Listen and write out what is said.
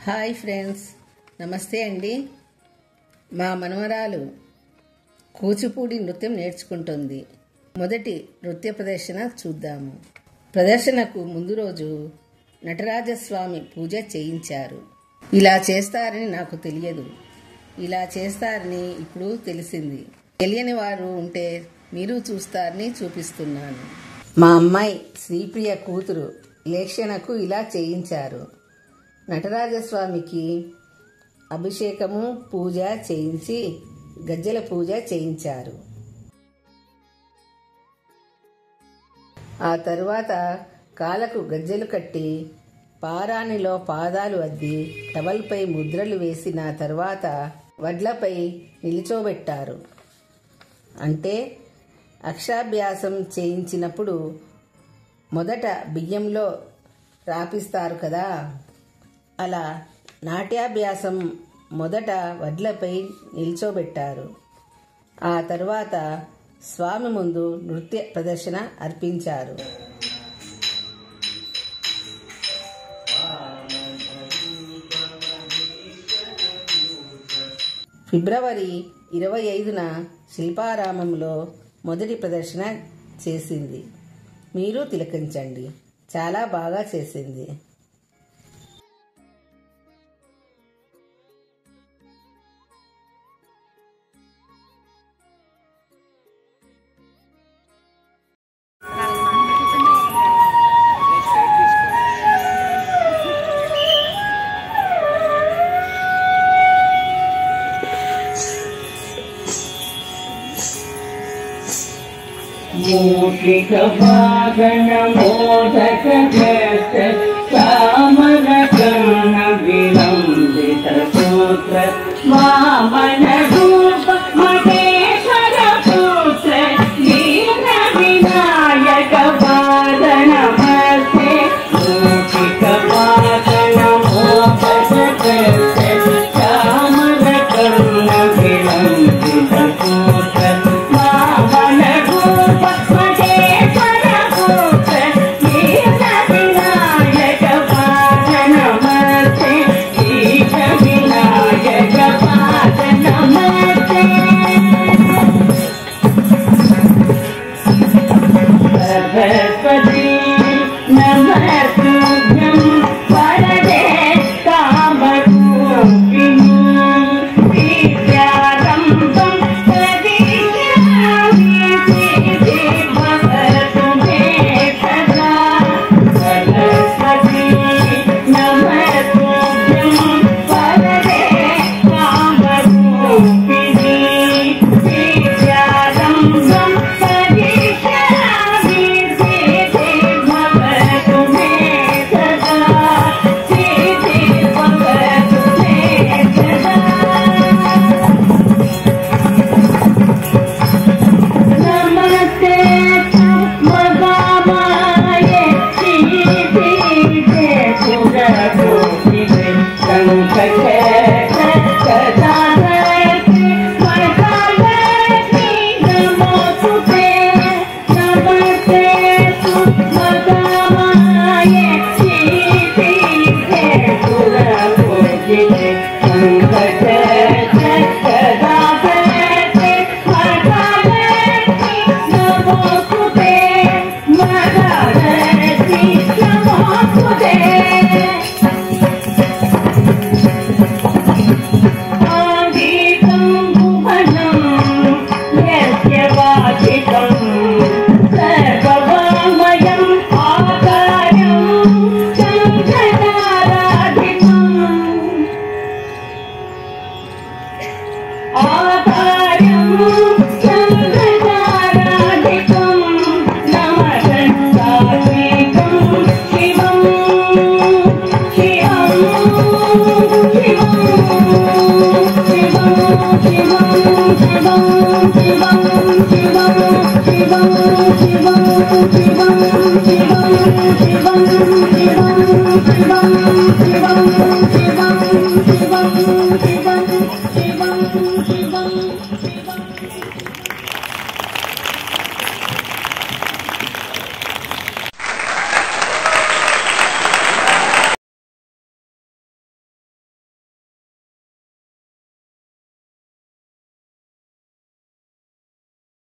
Hi friends, నమస్తే అండి. మా మనవరాలు కూచిపూడి నృత్యం నేర్చుకుంటుంది. మొదటి నృత్య ప్రదర్శన చూద్దాము. ప్రదర్శనకు ముందు రోజు నటరాజస్వామి పూజ చేయించారు. ఇలా చేస్తారని నాకు తెలియదు. ఇలా చేస్తారని ఇప్పుడు తెలిసింది. తెలియని వారు ఉంటే మీరు చూస్తారని చూపిస్తున్నాను. మా అమ్మాయి శ్రీప్రియ కూతురు లేక్షణకు ఇలా చేయించారు. నటరాజస్వామికి అభిషేకము పూజ చేయించి గజ్జల పూజ చేయించారు. ఆ తరువాత కాళ్ళకు గజ్జలు కట్టి పారాణిలో పాదాలు అద్ది టవల్పై ముద్రలు వేసిన తర్వాత వడ్లపై నిలుచోబెట్టారు. అంటే అక్షాభ్యాసం చేయించినప్పుడు మొదట బియ్యంలో రాపిస్తారు కదా, అలా నాట్యాభ్యాసం మొదట వడ్లపై నిల్చోబెట్టారు. ఆ తర్వాత స్వామి ముందు నృత్య ప్రదర్శన అర్పించారు. ఫిబ్రవరి 25న శిల్పారామంలో మొదటి ప్రదర్శన చేసింది. మీరు తిలకించండి. చాలా బాగా చేసింది. మూషిక వాగణ మోదక భ్రష్ట కామన కర్ణ విలంబిత సూత్ర వామన రూప మహేశ్వర పుత్ర వీర వినాయక పాద నమస్తే. మూషిక వాగణ మోదక భ్రష్ట కామన కర్ణ విలంబిత సూత్ర Shivam